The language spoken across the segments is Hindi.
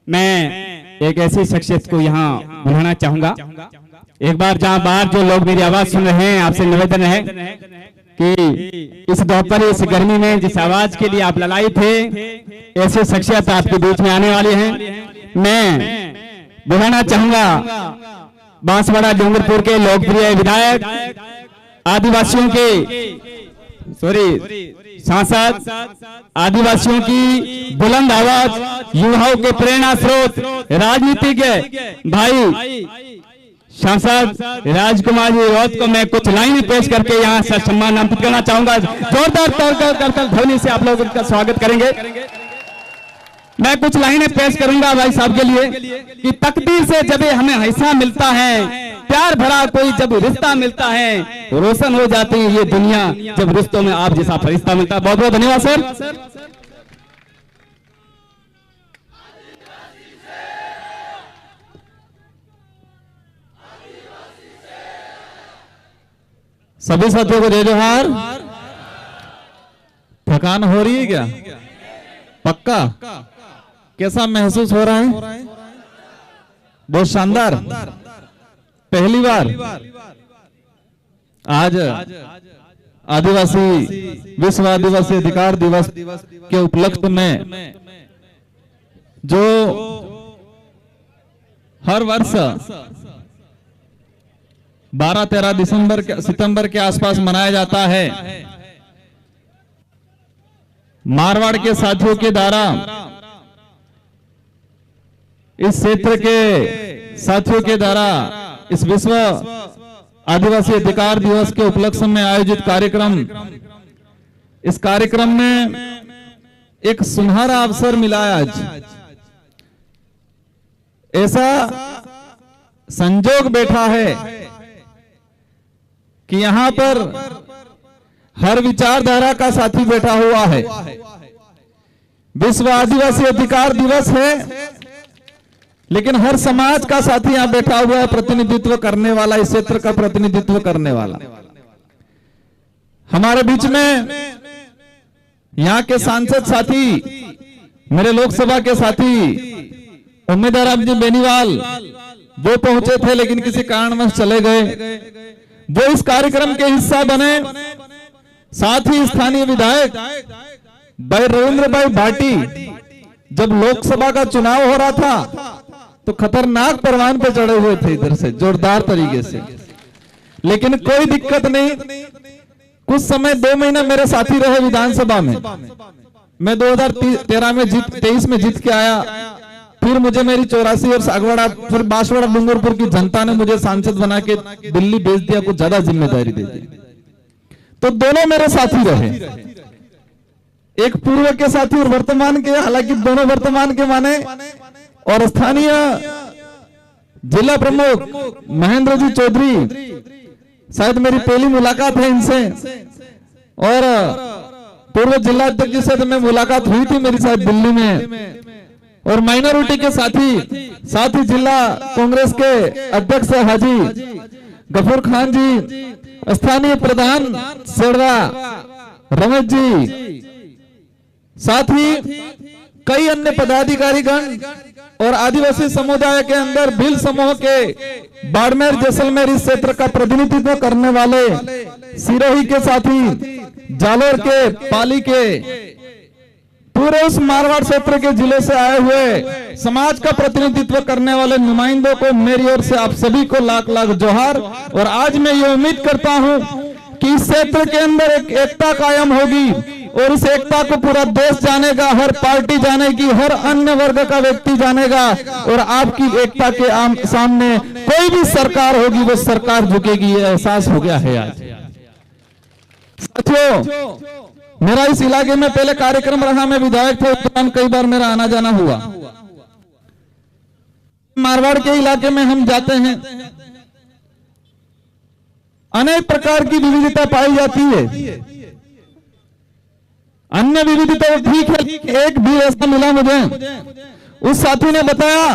मैं एक ऐसी शख्सियत को यहाँ बुलाना चाहूंगा। एक बार जहाँ बाहर जो लोग मेरी आवाज सुन रहे हैं, आपसे निवेदन है कि इस दोपहर इस गर्मी में जिस आवाज के लिए आप ललाई थे, ऐसे शख्सियत आपके बीच में आने वाली हैं। मैं बुलाना चाहूंगा बांसवाड़ा डूंगरपुर के लोकप्रिय विधायक, आदिवासियों के सांसद, आदिवासियों की बुलंद आवाज, युवाओं के प्रेरणा स्रोत, राजनीतिज्ञ भाई सांसद राजकुमार जी राउत को मैं कुछ लाइन पेश करके यहाँ से सम्मान अंकित करना चाहूंगा। जोरदार करकल ध्वनि से आप लोग उनका स्वागत करेंगे। मैं कुछ लाइनें पेश करूंगा भाई साहब के लिए कि तकदीर से जब हमें हिस्सा मिलता है, प्यार भरा कोई जब रिश्ता मिलता है, रोशन हो जाती है ये दुनिया जब रिश्तों में आप जैसा फरिश्ता मिलता है। बहुत बहुत धन्यवाद सर। सभी साथियों को जय जोहार। थकान हो रही है क्या? पक्का? कैसा महसूस हो रहा है? बहुत शानदार। पहली बार आज आदिवासी विश्व आदिवासी अधिकार दिवस के उपलक्ष्य में जो हर वर्ष 12-13 सितंबर के आसपास मनाया जाता है, मारवाड़ के साथियों के द्वारा इस क्षेत्र के साथियों के द्वारा इस विश्व आदिवासी अधिकार दिवस के उपलक्ष्य में आयोजित कार्यक्रम, इस कार्यक्रम में एक सुनहरा अवसर मिला आज। ऐसा संजोग बैठा है कि यहां पर हर विचारधारा का साथी बैठा हुआ है। विश्व आदिवासी अधिकार दिवस है, लेकिन हर समाज का साथी यहां बैठा हुआ है, प्रतिनिधित्व करने वाला, इस क्षेत्र का प्रतिनिधित्व करने वाला। हमारे बीच में यहां के सांसद साथी, मेरे लोकसभा के साथी उम्मीदवार राम जी बेनीवाल वो पहुंचे थे, लेकिन किसी कारणवश चले गए, वो इस कार्यक्रम के हिस्सा बने। साथ ही स्थानीय विधायक भाई रविंद्र भाई भाटी, जब लोकसभा का चुनाव हो रहा था तो खतरनाक परवान पे चढ़े हुए थे इधर से जोरदार तरीके से, लेकिन कोई दिक्कत नहीं। कुछ समय 2 महीना मेरे साथी रहे विधानसभा में। मैं 2013 में 23 में जीत के आया, फिर मुझे मेरी 84 और सागवाड़ा फिर बांसवाड़ा डूंगरपुर की जनता ने मुझे सांसद बना के दिल्ली भेज दिया, कुछ ज्यादा जिम्मेदारी दे दी। तो दोनों मेरे साथी रहे, एक पूर्व के साथी और वर्तमान के, हालांकि दोनों वर्तमान के माने। और स्थानीय जिला प्रमुख महेंद्र जी चौधरी, शायद मेरी पहली मुलाकात है इनसे, और पूर्व जिला अध्यक्ष जी से तो मैं मुलाकात हुई थी मेरी शायद दिल्ली में। और माइनॉरिटी के साथी जिला कांग्रेस के अध्यक्ष हाजी गफूर खान जी, स्थानीय प्रधान शेरवा रमेश जी, साथ ही कई अन्य पदाधिकारीगण और आदिवासी समुदाय के अंदर भील समूह के बाड़मेर जैसलमेर इस क्षेत्र का प्रतिनिधित्व करने वाले, सिरोही के साथी, जालोर के, पाली के, पूरे उस मारवाड़ क्षेत्र के जिले से आए हुए समाज का प्रतिनिधित्व करने वाले नुमाइंदों को मेरी ओर से आप सभी को लाख लाख जोहार। और आज मैं ये उम्मीद करता हूं कि इस क्षेत्र के अंदर एक एकता कायम होगी, और इस एकता को पूरा देश जानेगा, हर पार्टी जानेगी, हर अन्य वर्ग का व्यक्ति जानेगा, और आपकी एकता के सामने कोई भी सरकार होगी वो सरकार झुकेगी, ये एहसास हो गया है आज। साथियों, मेरा इस इलाके में पहले कार्यक्रम रहा, मैं विधायक था, उस दौरान कई बार मेरा आना जाना हुआ। मारवाड़ के इलाके में हम जाते हैं, अनेक प्रकार की विविधता पाई जाती है। अन्य विविधता ठीक है, एक भी ऐसा मिला मुझे, उस साथी ने बताया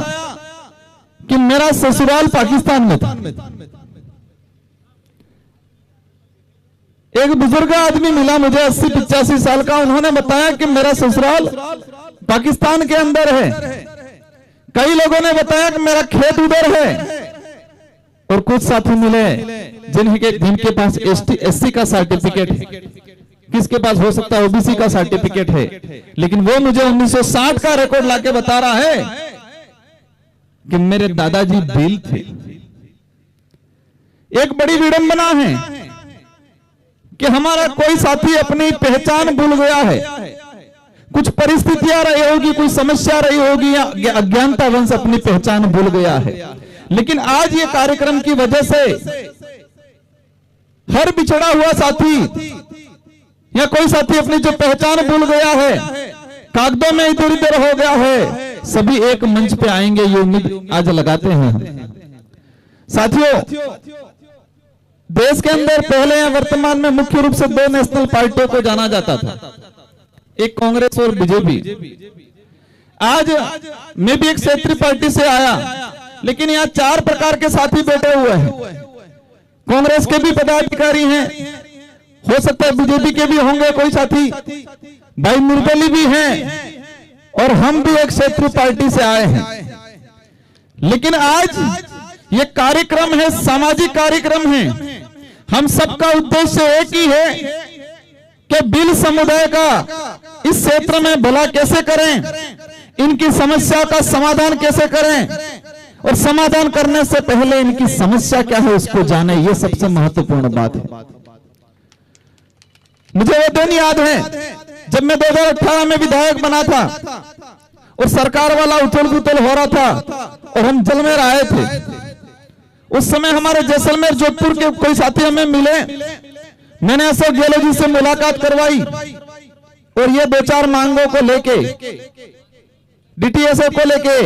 कि मेरा ससुराल पाकिस्तान में था। एक बुजुर्ग आदमी मिला मुझे 80-85 साल का, उन्होंने बताया कि मेरा ससुराल पाकिस्तान के अंदर है। कई लोगों ने बताया कि मेरा खेत उधर है, और कुछ साथी मिले जिनके पास SC का सर्टिफिकेट है, किसके पास हो सकता है OBC का सर्टिफिकेट है, लेकिन वो मुझे 1960 का रिकॉर्ड लाके बता रहा है कि मेरे दादाजी भील थे। एक बड़ी विडंबना है कि हमारा कोई साथी अपनी पहचान भूल गया है। कुछ परिस्थितियां रही होगी, कोई समस्या रही होगी, या अज्ञानता वंश अपनी पहचान भूल गया है। लेकिन आज ये कार्यक्रम की वजह से हर बिछड़ा हुआ साथी या कोई साथी अपनी जो पहचान भूल गया है, कागजों में इधर उधर हो गया है, सभी एक मंच पे आएंगे, ये उम्मीद आज लगाते हैं। साथियों, देश के अंदर पहले या वर्तमान में मुख्य रूप से 2 नेशनल पार्टियों को जाना जाता था, एक कांग्रेस और बीजेपी। आज मैं भी एक क्षेत्रीय पार्टी से आया, लेकिन यहाँ 4 प्रकार के साथी बैठे हुए हैं। कांग्रेस के भी पदाधिकारी हैं, हो सकता है बीजेपी के भी होंगे कोई साथी, भाई निर्दलीय भी हैं, और हम भी एक क्षेत्रीय पार्टी से आए हैं। लेकिन आज ये कार्यक्रम है, सामाजिक कार्यक्रम है। हम सबका उद्देश्य एक ही है कि भील समुदाय का इस क्षेत्र में भला कैसे करें, इनकी समस्या का समाधान कैसे करें, और समाधान करने से पहले इनकी समस्या क्या है उसको जाने, ये सबसे महत्वपूर्ण बात है। मुझे वो दिन याद है जब मैं 2018 में विधायक बना था और सरकार वाला उथल पुथल हो रहा था और हम जलमेर आए थे। उस समय हमारे जैसलमेर जोधपुर के कोई साथी हमें मिले, मैंने अशोक गहलोत जी से मुलाकात करवाई और ये 2-4 मांगों को लेके, DTSA को लेके,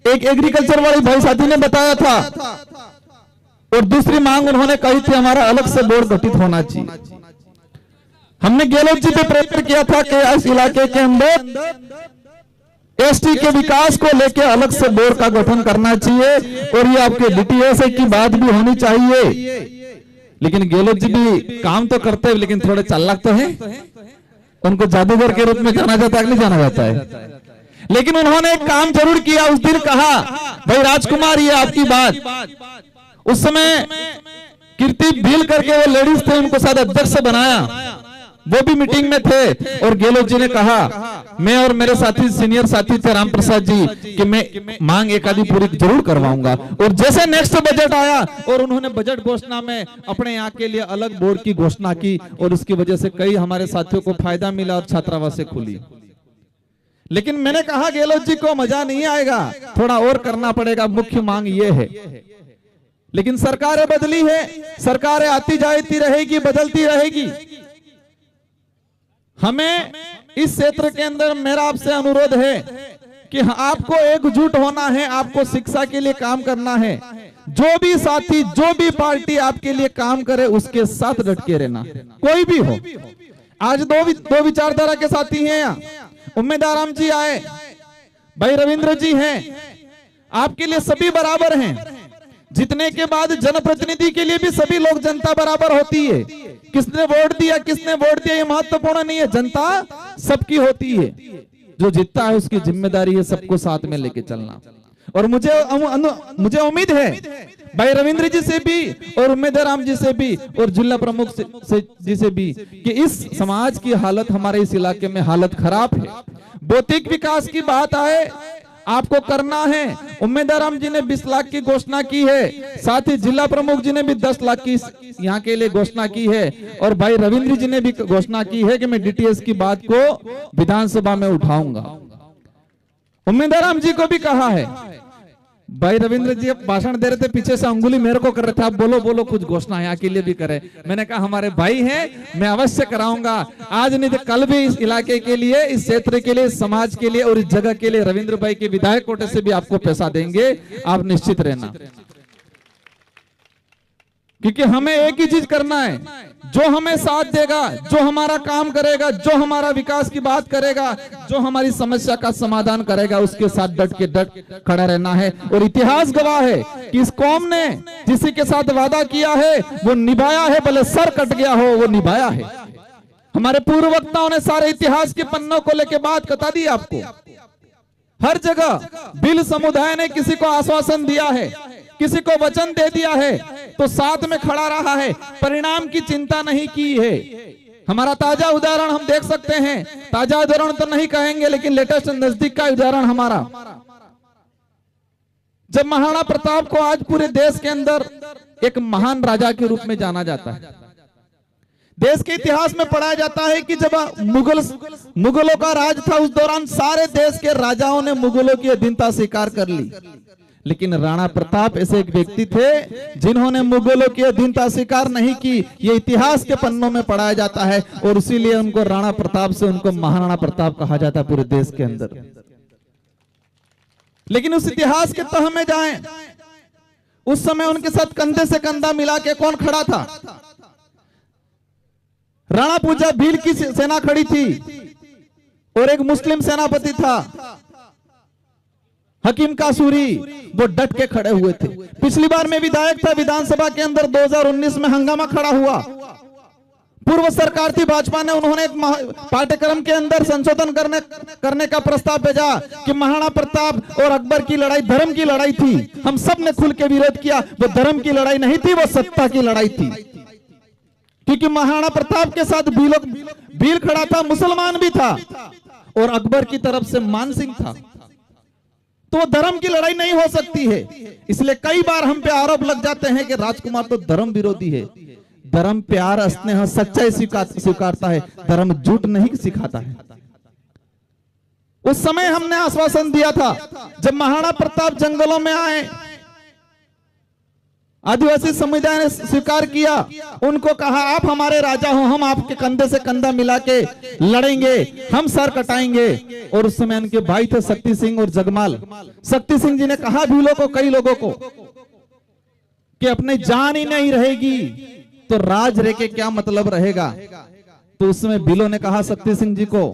एक एग्रीकल्चर वाली भाई साथी ने बताया था, और दूसरी मांग उन्होंने कही थी हमारा अलग से बोर्ड गठित होना चाहिए। हमने गहलोत जी पे प्रेरित किया था कि इस इलाके के अंदर ST के विकास को लेके अलग से बोर्ड का गठन करना चाहिए, और ये आपके DTSA की बात भी होनी चाहिए। लेकिन गहलोत जी भी काम तो करते हैं, लेकिन थोड़े चालाक तो हैं, उनको जादूगर के रूप में जाना जाता है कि नहीं जाना जाता है। लेकिन उन्होंने एक काम जरूर किया, उस दिन कहा भाई राजकुमार ये आपकी बात। उस समय कीर्ति भील करके वो लेडीज थे, उनको शायद अध्यक्ष बनाया, वो भी मीटिंग में थे, और गहलोत जी ने कहा, मैं और मेरे साथी सीनियर साथी थे राम प्रसाद जी, कि मैं मांग एक आधी पूरी जरूर करवाऊंगा। और जैसे नेक्स्ट बजट आया और उन्होंने बजट घोषणा में अपने यहाँ के लिए अलग बोर्ड की घोषणा की, और उसकी वजह से कई हमारे साथियों को फायदा मिला और छात्रावासें खुली। लेकिन मैंने कहा गहलोत जी को मजा नहीं आएगा, थोड़ा और करना पड़ेगा, मुख्य मांग ये है। लेकिन सरकारें बदली है, सरकारें आती जाती रहेगी, बदलती रहेगी। हमें इस क्षेत्र के अंदर मेरा आपसे अनुरोध है कि आपको एकजुट होना है, आपको शिक्षा के लिए काम करना है। जो भी साथी, जो भी पार्टी आपके लिए काम करे उसके साथ डट के रहना, कोई भी हो। आज दो विचारधारा के साथी हैं यहाँ, उम्मीदवार जी आए, भाई रविंद्र जी हैं, आपके लिए सभी बराबर हैं। जीतने के बाद जनप्रतिनिधि के लिए भी सभी लोग, जनता बराबर होती है। किसने वोट दिया, किसने वोट दिया ये महत्वपूर्ण नहीं है, जनता सबकी होती है। जो जीतता है उसकी जिम्मेदारी है सबको साथ में लेके चलना। और मुझे उम्मीद है भाई रविंद्र जी से भी और उम्मीदवार राम जी से भी और जिला प्रमुख जी से भी कि इस समाज की हालत, हमारे इस इलाके में हालत खराब है। भौतिक विकास की बात आए, आपको करना है। उम्मीदवार राम जी ने 20 लाख की घोषणा की है, साथ ही जिला प्रमुख जी ने भी 10 लाख की यहाँ के लिए घोषणा की है, और भाई रविंद्र जी ने भी घोषणा की है कि मैं DTS की बात को विधानसभा में उठाऊंगा। उम्मीदवार राम जी को भी कहा है, भाई रविंद्र जी भाषण दे रहे थे, पीछे से अंगुली मेरे को कर रहे थे, आप बोलो बोलो कुछ घोषणा यहाँ के लिए भी करे। मैंने कहा हमारे भाई हैं, मैं अवश्य कराऊंगा, आज नहीं तो कल भी इस इलाके के लिए, इस क्षेत्र के लिए, इस समाज के लिए और इस जगह के लिए रविंद्र भाई के विधायक कोटे से भी आपको पैसा देंगे, आप निश्चित रहना। क्योंकि हमें एक ही चीज करना है, जो हमें साथ देगा, जो हमारा काम करेगा, जो हमारा विकास की बात करेगा, जो हमारी समस्या का समाधान करेगा, उसके साथ डट खड़ा रहना है। और इतिहास गवाह है कि इस कौम ने जिसी के साथ वादा किया है वो निभाया है, भले सर कट गया हो वो निभाया है। हमारे पूर्व वक्ताओं ने सारे इतिहास के पन्नों को लेके बात बता दी आपको। हर जगह भील समुदाय ने किसी को आश्वासन दिया है, किसी को वचन दे दिया है तो साथ में खड़ा रहा है, परिणाम की चिंता नहीं की है। हमारा ताजा उदाहरण हम देख सकते हैं, ताजा उदाहरण तो नहीं कहेंगे लेकिन लेटेस्ट नजदीक का उदाहरण हमारा, जब महाराणा प्रताप को आज पूरे देश के अंदर एक महान राजा के रूप में जाना जाता है। देश के इतिहास में पढ़ाया जाता है कि जब मुगलों का राज था उस दौरान सारे देश के राजाओं ने मुगलों की अधीनता स्वीकार कर ली, लेकिन राणा प्रताप ऐसे एक व्यक्ति थे जिन्होंने मुगलों की अधीनता स्वीकार नहीं की। ये इतिहास के पन्नों में पढ़ाया जाता है और इसीलिए उनको राणा प्रताप से उनको महाराणा प्रताप कहा जाता है पूरे देश के अंदर। लेकिन उस इतिहास के तह में जाएं, उस समय उनके साथ कंधे से कंधा मिला के कौन खड़ा था? राणा पूजा भील की सेना खड़ी थी और एक मुस्लिम सेनापति था हकीम का सूरी, वो डट के खड़े हुए थे। पिछली बार में विधायक था, विधानसभा के अंदर 2019 में हंगामा खड़ा हुआ। पूर्व सरकार थी भाजपा ने, उन्होंने एक पाठ्यक्रम के अंदर संशोधन करने का प्रस्ताव भेजा कि महाराणा प्रताप और अकबर की लड़ाई धर्म की लड़ाई थी। हम सब ने खुल के विरोध किया, वो धर्म की लड़ाई नहीं थी, वो सत्ता की लड़ाई थी। क्योंकि महाराणा प्रताप के साथ भील खड़ा था, मुसलमान भी था और अकबर की तरफ से मान सिंह था, तो धर्म की लड़ाई नहीं हो सकती है। इसलिए कई बार हम पे आरोप लग जाते हैं कि राजकुमार तो धर्म विरोधी है। धर्म प्यार स्नेह सच्चाई स्वीकारता है, धर्म झूठ नहीं सिखाता है। उस समय हमने आश्वासन दिया था, जब महाराणा प्रताप जंगलों में आए, आदिवासी समुदाय ने स्वीकार किया, उनको कहा आप हमारे राजा हो, हम आपके कंधे से कंधा मिला के लड़ेंगे, हम सर कटाएंगे। और उस समय उनके भाई थे शक्ति सिंह और जगमाल। शक्ति सिंह जी ने कहा भीलों को, कई लोगों को, कि अपनी जान ही नहीं रहेगी तो राज रह के क्या मतलब रहेगा। तो उस समय भीलों ने कहा शक्ति सिंह जी को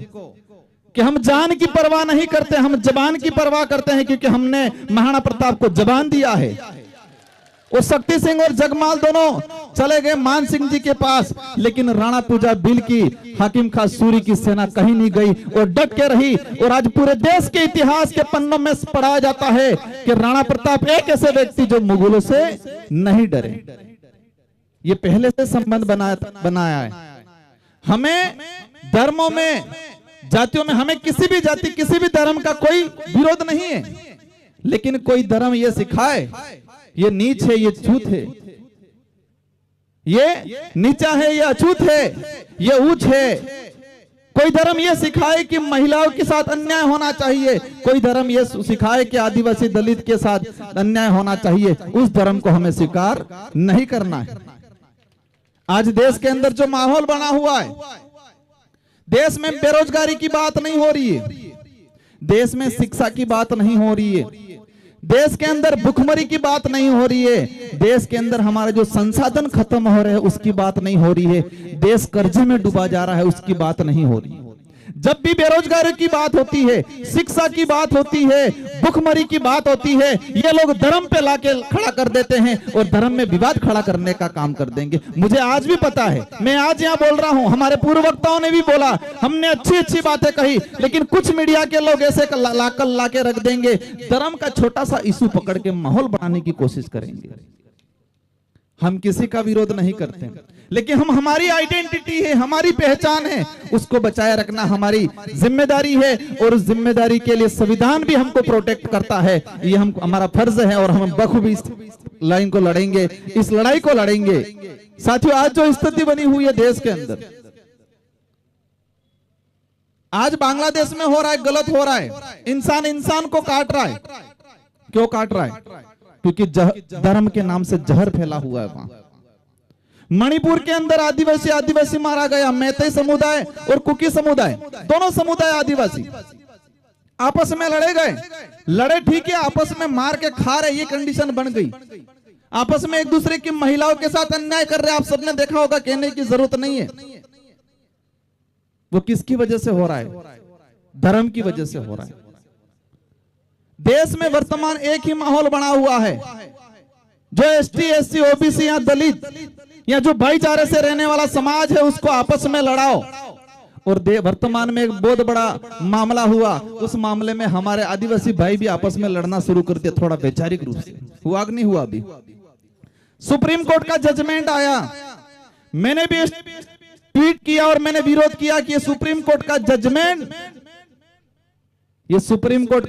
कि हम जान की परवाह नहीं करते, हम जबान की परवाह करते हैं, क्योंकि हमने महाराणा प्रताप को जबान दिया है। वो शक्ति सिंह और जगमाल दोनों चले गए मान सिंह जी के पास, लेकिन राणा पूजा भील की हाकिम खां सूरी की सेना कहीं नहीं गई और डट के रही। और आज पूरे देश के इतिहास के पन्नों में पढ़ाया जाता है कि राणा प्रताप एक ऐसे व्यक्ति जो मुगलों से नहीं डरे। ये पहले से संबंध बनाया है। हमें धर्मों में, जातियों में, हमें किसी भी जाति, किसी भी धर्म का कोई विरोध नहीं है, लेकिन कोई धर्म ये सिखाए ये नीच है, ये छूत है, ये नीचा है, ये अछूत है, ये ऊंच है। कोई धर्म ये सिखाए कि महिलाओं के साथ अन्याय होना चाहिए, कोई धर्म ये सिखाए कि आदिवासी दलित के साथ अन्याय होना चाहिए, उस धर्म को हमें स्वीकार नहीं करना है। आज देश के अंदर जो माहौल बना हुआ है, देश में बेरोजगारी की बात नहीं हो रही है, देश में शिक्षा की बात नहीं हो रही है, देश के अंदर भुखमरी की बात नहीं हो रही है, देश के अंदर हमारे जो संसाधन खत्म हो रहे हैं उसकी बात नहीं हो रही है, देश कर्जे में डूबा जा रहा है उसकी बात नहीं हो रही है। जब भी बेरोजगारी की बात होती है, शिक्षा की बात होती है, भुखमरी की बात होती है, ये लोग धर्म पे लाके खड़ा कर देते हैं और धर्म में विवाद खड़ा करने का काम कर देंगे। मुझे आज भी पता है, मैं आज यहाँ बोल रहा हूँ, हमारे पूर्व वक्ताओं ने भी बोला, हमने अच्छी अच्छी बातें कही, लेकिन कुछ मीडिया के लोग ऐसे लाके रख देंगे, धर्म का छोटा सा इशू पकड़ के माहौल बनाने की कोशिश करेंगे। हम किसी का विरोध नहीं करते, लेकिन हम, हमारी आइडेंटिटी है, हमारी पहचान है, उसको बचाए रखना हमारी जिम्मेदारी है। और उस जिम्मेदारी के लिए संविधान भी हमको प्रोटेक्ट करता है, ये हम हमारा फर्ज है और हम बखूबी इस लाइन को लड़ेंगे, इस लड़ाई को लड़ेंगे। साथियों, आज जो स्थिति बनी हुई है देश के अंदर, आज बांग्लादेश में हो रहा है, गलत हो रहा है, इंसान इंसान को काट रहा है। क्यों काट रहा है? क्योंकि धर्म के नाम से जहर फैला हुआ है। वहां मणिपुर के अंदर आदिवासी मारा गया, मैतेई समुदाय और कुकी समुदाय, दोनों समुदाय आदिवासी आपस में लड़े ठीक है, आपस में मार के खा रहे, ये कंडीशन बन गई। आपस में एक दूसरे की महिलाओं के साथ अन्याय कर रहे, आप सबने देखा होगा, कहने की जरूरत नहीं है। वो किसकी वजह से हो रहा है? धर्म की वजह से हो रहा है। देश में वर्तमान एक ही माहौल बना हुआ है, जो एसटी, एससी, ओबीसी या दलित या जो भाईचारे से रहने वाला समाज है, उसको आपस में लड़ाओ, और वर्तमान में एक बहुत बड़ा मामला हुआ, उस मामले में हमारे आदिवासी भाई भी आपस में लड़ना शुरू कर दिया, थोड़ा वैचारिक रूप से। हुआ कि नहीं हुआ? अभी सुप्रीम कोर्ट का जजमेंट आया, मैंने भी ट्वीट किया और मैंने विरोध किया कि ये सुप्रीम कोर्ट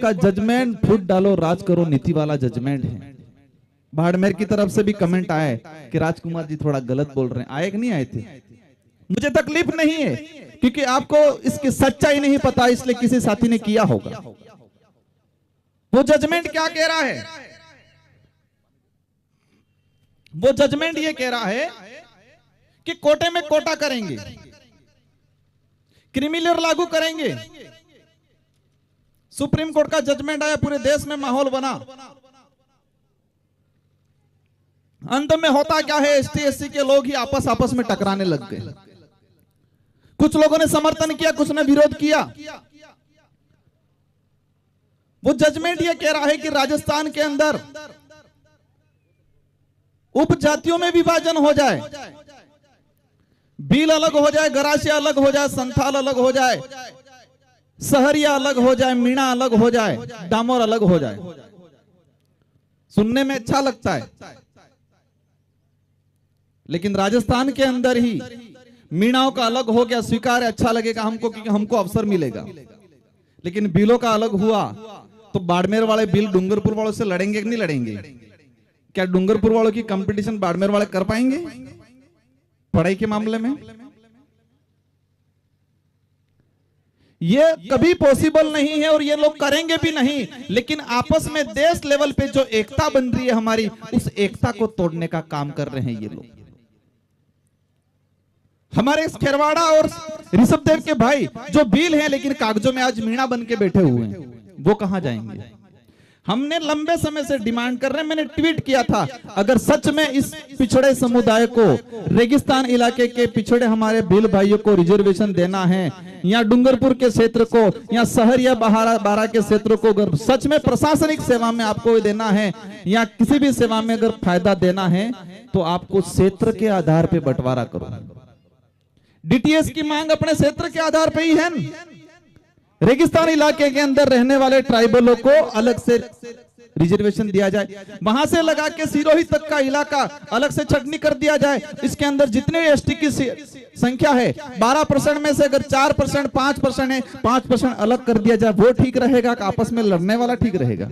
का जजमेंट फुट डालो राज करो नीति वाला जजमेंट है। बाड़मेर की तरफ से भी कमेंट आए कि राजकुमार जी थोड़ा गलत बोल रहे हैं। आए कि नहीं आए थे? मुझे तकलीफ नहीं है, क्योंकि आपको इसकी सच्चाई नहीं पता, इसलिए किसी साथी ने किया होगा। वो जजमेंट क्या कह रहा है? वो जजमेंट ये कह रहा है कि कोटे में कोटा करेंगे, क्रीमी लेयर लागू करेंगे। सुप्रीम कोर्ट का जजमेंट आया, पूरे देश में माहौल बना। अंत में होता क्या है, एसटी एससी के लोग ही आपस में टकराने लग गए। कुछ लोगों ने समर्थन किया, कुछ ने विरोध किया। वो जजमेंट ये कह रहा है कि राजस्थान के अंदर उपजातियों में विभाजन हो जाए, भील अलग हो जाए, गरासिया अलग हो जाए, संथाल अलग हो जाए, सहरिया अलग हो जाए, मीणा अलग हो जाए, डामोर अलग हो जाए। सुनने में अच्छा लगता है, लेकिन राजस्थान के अंदर ही मीणाओं का अलग हो गया, स्वीकार है, अच्छा लगेगा हमको, क्योंकि हमको अवसर मिलेगा। लेकिन भीलों का अलग हुआ तो बाड़मेर वाले भील डूंगरपुर वालों से लड़ेंगे कि नहीं लड़ेंगे? क्या डूंगरपुर वालों की कंपटीशन बाड़मेर वाले कर पाएंगे पढ़ाई के मामले में? ये कभी पॉसिबल नहीं है और ये लोग करेंगे भी नहीं। लेकिन आपस में देश लेवल पे जो एकता बन रही है हमारी, उस एकता को तोड़ने का काम कर रहे हैं ये लोग। हमारे खेरवाड़ा और ऋषभदेव के भाई जो भील हैं लेकिन कागजों में आज मीणा बन के बैठे हुए हैं, वो कहां जाएंगे? हमने लंबे समय से डिमांड कर रहे हैं, मैंने ट्वीट किया था, अगर सच में इस पिछड़े समुदाय को, रेगिस्तान इलाके के पिछड़े हमारे भील भाइयों को रिजर्वेशन देना है, या डूंगरपुर के क्षेत्र को, या सहरिया बारा के क्षेत्र को अगर सच में प्रशासनिक सेवा में आपको देना है, या किसी भी सेवा में अगर फायदा देना है, तो आपको क्षेत्र के आधार पर बंटवारा करो। डीटीएस की मांग अपने क्षेत्र के आधार पर ही है। रेगिस्तान इलाके के अंदर रहने वाले ट्राइबलों को अलग से रिजर्वेशन दिया जाए, वहां से लगा के सिरोही तक का इलाका अलग से छटनी कर दिया जाए। इसके अंदर जितने एसटी की संख्या है 12% में से अगर 4%, 5% है, 5% अलग कर दिया जाए। वो ठीक रहेगा कि आपस में लड़ने वाला ठीक रहेगा?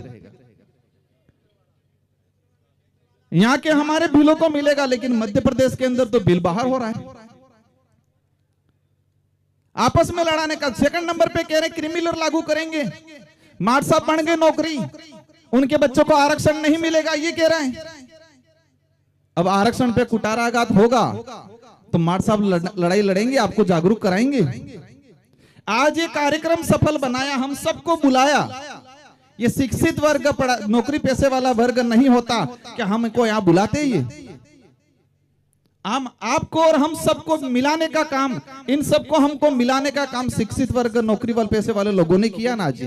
यहाँ के हमारे भीलों को मिलेगा, लेकिन मध्य प्रदेश के अंदर तो बिल बाहर हो रहा है आपस में लड़ाने का। सेकंड नंबर पे कह रहे क्रिमिनल लागू करेंगे, मार साहब बन गए नौकरी, उनके बच्चों को आरक्षण नहीं मिलेगा, ये कह रहे हैं। अब आरक्षण पे कुटाराघात होगा तो मार साहब लड़ाई लड़ेंगे, आपको जागरूक कराएंगे। आज ये कार्यक्रम सफल बनाया, हम सबको बुलाया। ये शिक्षित वर्ग, नौकरी पैसे वाला वर्ग नहीं होता क्या हमको यहाँ बुलाते? ये हम आपको और हम सबको मिलाने का काम, इन सबको हमको मिलाने का काम शिक्षित वर्ग, नौकरी वाले पैसे वाले लोगों ने किया ना आज।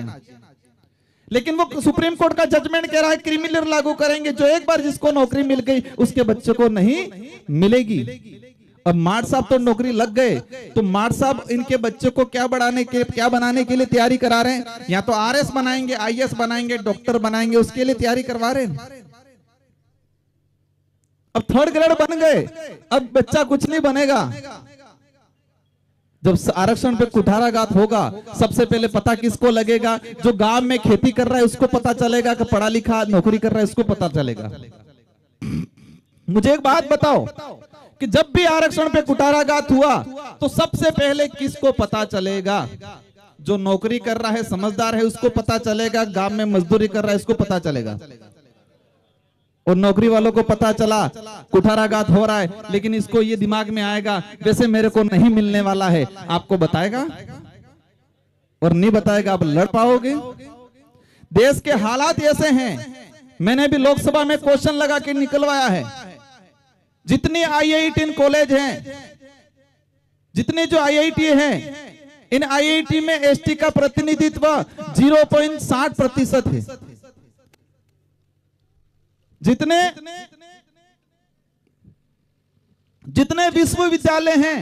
लेकिन वो सुप्रीम कोर्ट का जजमेंट कह रहा है क्रिमिनल लागू करेंगे, जो एक बार जिसको नौकरी मिल गई उसके बच्चे को नहीं मिलेगी। अब मार साहब तो नौकरी लग गए, तो मार साहब इनके बच्चे को क्या बनाने के लिए तैयारी करा रहे हैं? या तो आरएस बनाएंगे, आईएएस बनाएंगे, डॉक्टर बनाएंगे, उसके लिए तैयारी करवा रहे हैं। अब 3rd ग्रेड बन गए, अब बच्चा कुछ नहीं बनेगा। जब आरक्षण पे कुठाराघात होगा, सबसे पहले पता किसको लगेगा? जो गांव में खेती कर रहा है उसको पता चलेगा, कि पढ़ा लिखा नौकरी कर रहा है उसको पता चलेगा। मुझे एक बात बताओ कि जब भी आरक्षण पे कुठाराघात हुआ तो सबसे पहले किसको पता चलेगा? जो नौकरी कर रहा है, समझदार है, उसको पता चलेगा। गांव में मजदूरी कर रहा है उसको पता चलेगा। और नौकरी वालों को पता चला कुठाराघात हो रहा है, लेकिन इसको ये दिमाग में आएगा वैसे मेरे को नहीं मिलने वाला है, आपको बताएगा और नहीं बताएगा, आप लड़ पाओगे? देश के हालात ऐसे हैं। मैंने भी लोकसभा में क्वेश्चन लगा के निकलवाया है, जितनी IIT कॉलेज हैं, जितने जो IIT हैं, इन IIT में एसटी का प्रतिनिधित्व 0.60% है। जितने विश्वविद्यालय हैं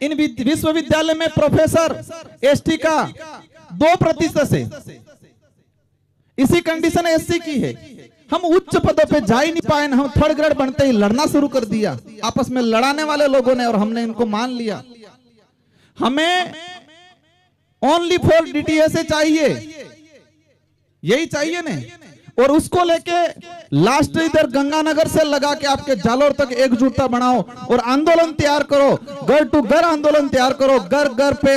इन विश्वविद्यालय में प्रोफेसर एसटी का 2% है। इसी कंडीशन एससी की है। हम उच्च पदों पे जा ही नहीं पाए, हम थर्ड ग्रेड बनते ही लड़ना शुरू कर दिया आपस में लड़ाने वाले लोगों ने, और हमने इनको मान लिया। हमें ओनली फॉर डीटीएस चाहिए, यही चाहिए ना। और उसको लेके लास्ट इधर गंगानगर से लगा के आपके जालोर तक एकजुटता बनाओ और आंदोलन तैयार करो, घर टू घर आंदोलन तैयार करो, घर घर पे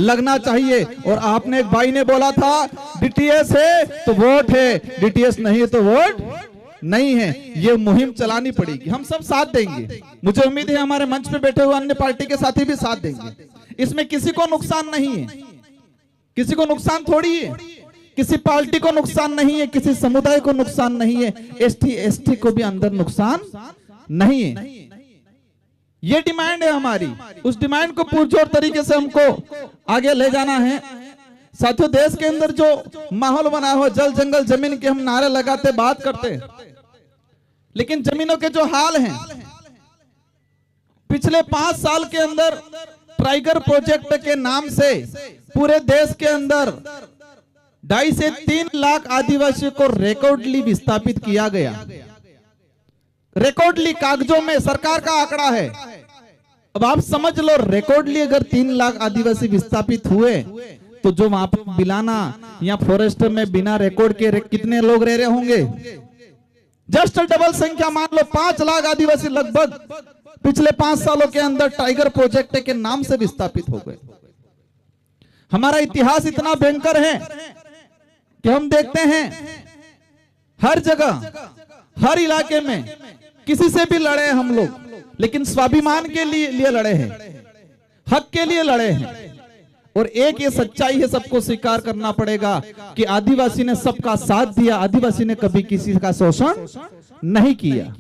लगना चाहिए। और आपने एक भाई ने बोला था डीटीएस है तो वोट है, डीटीएस नहीं है तो वोट नहीं है। ये मुहिम चलानी पड़ेगी, हम सब साथ देंगे। मुझे उम्मीद है हमारे मंच पे बैठे हुए अन्य पार्टी के साथी भी साथ देंगे। इसमें किसी को नुकसान नहीं है, किसी को नुकसान थोड़ी है, किसी पार्टी को नुकसान नहीं है, किसी समुदाय को नुकसान नहीं है, एसटी एसटी को भी अंदर नुकसान नहीं है। ये डिमांड है हमारी, उस डिमांड को पुरजोर तरीके से हमको आगे ले जाना है। साथियों, देश के अंदर जो माहौल बना हो, जल जंगल जमीन के हम नारे लगाते बात करते, लेकिन जमीनों के जो हाल हैं, पिछले 5 साल के अंदर टाइगर प्रोजेक्ट के नाम से पूरे देश के अंदर 2.5 से 3 लाख आदिवासियों को रिकॉर्डली विस्थापित किया गया। रिकॉर्डली कागजों में सरकार का आंकड़ा है। अब आप समझ लो, रिकॉर्डली अगर 3 लाख आदिवासी विस्थापित हुए तो जो वहां पर बिलाना या फॉरेस्ट में बिना रिकॉर्ड के कितने लोग रह रहे होंगे? जस्ट डबल संख्या मान लो, 5 लाख आदिवासी लगभग पिछले 5 सालों के अंदर टाइगर प्रोजेक्ट के नाम से विस्थापित हो गए। हमारा इतिहास इतना भयंकर है कि हम देखते हैं हर जगह हर इलाके में किसी से भी लड़े हम लोग, लेकिन स्वाभिमान के लिए लड़े हैं, हक के लिए लड़े हैं। और एक ये सच्चाई है, सबको स्वीकार करना पड़ेगा कि आदिवासी ने सबका साथ दिया, आदिवासी ने कभी किसी का शोषण नहीं किया।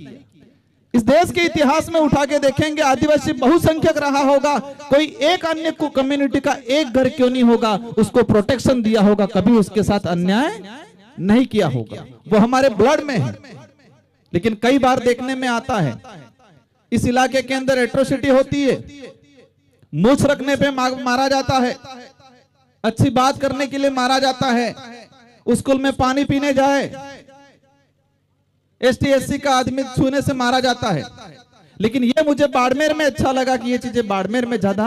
इस देश के इतिहास में उठा के देखेंगे, आदिवासी बहुसंख्यक रहा होगा, कोई एक अन्य कम्युनिटी का एक घर क्यों नहीं होगा, उसको प्रोटेक्शन दिया होगा, कभी उसके साथ अन्याय नहीं किया होगा। वो हमारे ब्लड में है। लेकिन कई बार देखने में आता है इस इलाके के अंदर एट्रोसिटी होती है, मूछ रखने पे मारा जाता है, अच्छी बात करने के लिए मारा जाता है, स्कूल में पानी पीने जाए एसटी एससी का आदमी छूने से मारा जाता है। लेकिन ये मुझे बाड़मेर में अच्छा लगा कि ये चीजें बाड़मेर में ज्यादा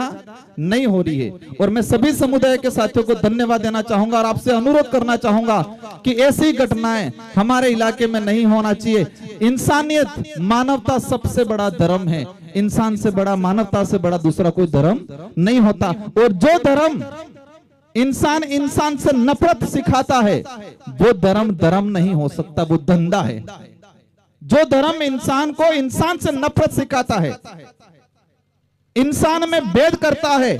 नहीं हो रही है। और मैं सभी समुदाय के साथियों को धन्यवाद देना चाहूंगा और आपसे अनुरोध करना चाहूंगा कि ऐसी घटनाएं हमारे इलाके में नहीं होना चाहिए। इंसानियत, मानवता सबसे बड़ा धर्म है। इंसान से बड़ा, मानवता से बड़ा दूसरा कोई धर्म नहीं होता। और जो धर्म इंसान से नफरत सिखाता है वो धर्म नहीं हो सकता, वो धंधा है। जो धर्म इंसान को इंसान से नफरत सिखाता है, इंसान में भेद करता है,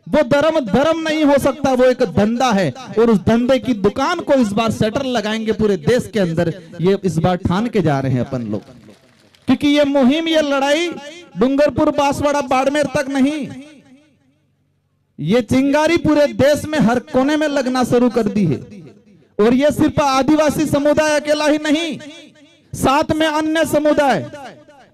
वो धर्म नहीं हो सकता, वो एक धंधा है। और उस धंधे की दुकान को इस बार शटर लगाएंगे पूरे देश के अंदर, ये इस बार ठान के जा रहे हैं अपन लोग। क्योंकि ये मुहिम, ये लड़ाई डूंगरपुर, बांसवाड़ा, बाड़मेर तक नहीं, ये चिंगारी पूरे देश में हर कोने में लगना शुरू कर दी है। और ये सिर्फ आदिवासी समुदाय अकेला ही नहीं, साथ में अन्य समुदाय,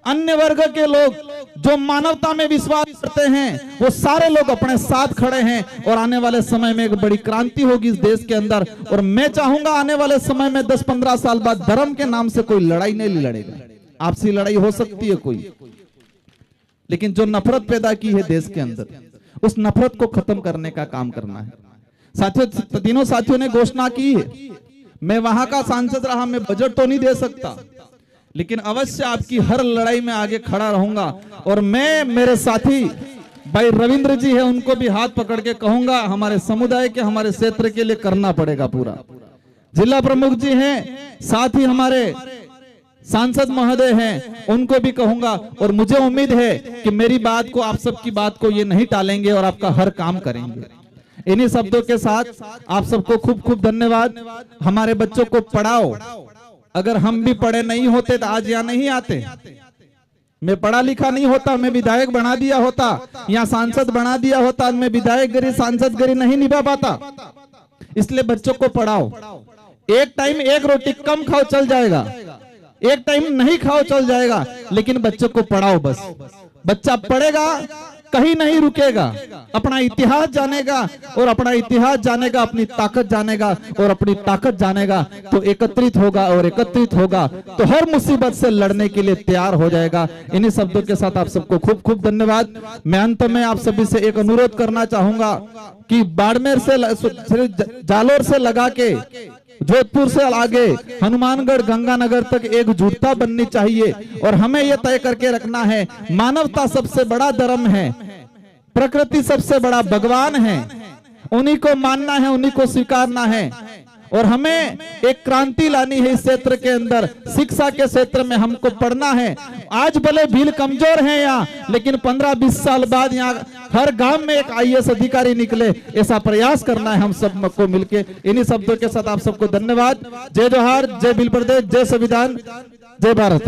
अन्य वर्ग के लोग जो मानवता में विश्वास करते हैं, वो सारे लोग अपने साथ खड़े हैं। और आने वाले समय में एक बड़ी क्रांति होगी इस देश के अंदर। और मैं चाहूंगा आने वाले समय में 10-15 साल बाद धर्म के नाम से कोई लड़ाई नहीं लड़ेगा। आपसी लड़ाई हो सकती है कोई, लेकिन जो नफरत पैदा की है देश के अंदर, उस नफरत को खत्म करने का काम करना है। साथियों, तीनों साथियों ने घोषणा की है, मैं वहां का सांसद रहा, मैं बजट तो नहीं दे सकता, लेकिन अवश्य आपकी हर लड़ाई में आगे खड़ा रहूंगा। और मैं, मेरे साथी भाई रविंद्र जी है, उनको भी हाथ पकड़ के कहूंगा, हमारे समुदाय के, हमारे क्षेत्र के लिए करना पड़ेगा पूरा। जिला प्रमुख जी हैं, साथ ही हमारे सांसद महोदय हैं, उनको भी कहूंगा। और मुझे उम्मीद है कि मेरी बात को, आप सबकी बात को ये नहीं टालेंगे और आपका हर काम करेंगे। इन्हीं शब्दों के साथ आप सबको खूब खूब धन्यवाद। हमारे बच्चों को पढ़ाओ, अगर हम भी पढ़े नहीं होते तो आज यहाँ नहीं आते। मैं पढ़ा लिखा नहीं होता, मैं विधायक बना दिया होता, यहाँ सांसद बना दिया होता, मैं विधायकगिरी सांसदगिरी नहीं निभा पाता। इसलिए बच्चों को पढ़ाओ। एक टाइम एक रोटी कम खाओ चल जाएगा, एक टाइम नहीं खाओ चल जाएगा, लेकिन बच्चों को पढ़ाओ। बस बच्चा पढ़ेगा कहीं नहीं रुकेगा, अपना इतिहास जानेगा और अपना इतिहास जानेगा, अपनी ताकत जानेगा और अपनी ताकत जानेगा तो एकत्रित होगा और एकत्रित होगा तो हर मुसीबत से लड़ने के लिए तैयार हो जाएगा। इन्हीं शब्दों के साथ आप सबको खूब खूब धन्यवाद। मैं अंत में आप सभी से एक अनुरोध करना चाहूंगा कि बाड़मेर से जालोर से लगा के जोधपुर से आगे हनुमानगढ़ गंगानगर तक एकजुटता बननी चाहिए और हमें यह तय करके रखना है, मानवता सबसे बड़ा धर्म है, प्रकृति सबसे बड़ा भगवान है, उन्हीं को मानना है, उन्हीं को स्वीकारना है और हमें एक क्रांति लानी है इस क्षेत्र के अंदर। शिक्षा के क्षेत्र में हमको पढ़ना है। आज भले भील कमजोर है यहाँ, लेकिन 15-20 साल बाद यहाँ हर गांव में एक IAS अधिकारी निकले, ऐसा प्रयास करना है हम सब को मिलके। इन्हीं शब्दों के साथ आप सबको धन्यवाद। जय जोहार, जय भील प्रदेश, जय संविधान, जय भारत।